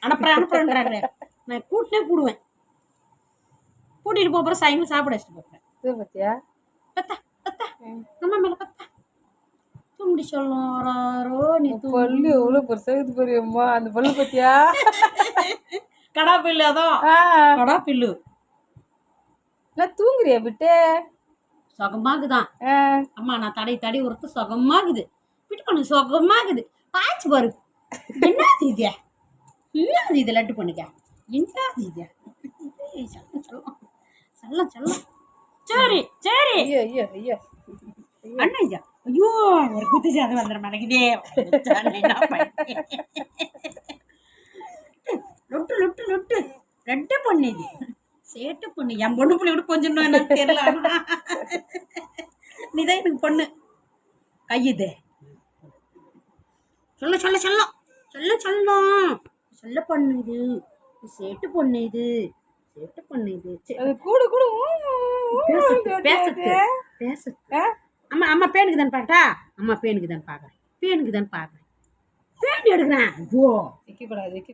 அனுப்புறேன்றாரு. நான் கூட்டினே போடுவேன். கூட்டிட்டு போறேன் சாயங்காலம் சாப்பிட வச்சுட்டு போறேன். இது பத்தியா பத்தா பத்தா அம்மா மேல பத்தா தூண்டி சொல்லுறாரோ நீ பல்லு எவ்வளவு பெருசாகுது பெரியம்மா அந்த பல்லு பத்தியா கடா பில்லு அதான் கடா பில்லு நான் தூங்குறியா விட்டு சுகமாகுதான். அம்மா நான் தடை ஒருத்த சுகமாகுது பிட்டு பண்ணு சுகமாகுது பாய்ச்சி பாரு. என்னது இது என்னது இது லட்டு பண்ணிக்க என்னது இது சொல்லம் சொல்லம் சரி சரி ஐயோ ஐயோ ஐயோ அண்ணா ஐயா ஐயோ ஒரு குத்து சாதம் வந்துட மாட்டேங்குதே. லொட்டு லொட்டு லொட்டு ரெட்டை பொண்ணு இது சேட்டு பொண்ணு. என் பொண்ணு பிள்ளை விட கொஞ்சம் எனக்கு தெரியல. நீதான் எனக்கு பொண்ணு கையுது சொல்ல சொல்ல சொல்லம் சொல்ல சொல்லம் சொல்ல பொண்ணு இது சேட்டு பொண்ணு இது சேட்டு பொண்ணு இது கூட கூட பேசுறது பேசுறது. அம்மா அம்மா பேனுக்கு தான் பாக்கட்டா. அம்மா பேனுக்கு தான் பாக்குறேன் பேன் எடுக்கிறேன். ஐயோ வைக்கக்கூடாது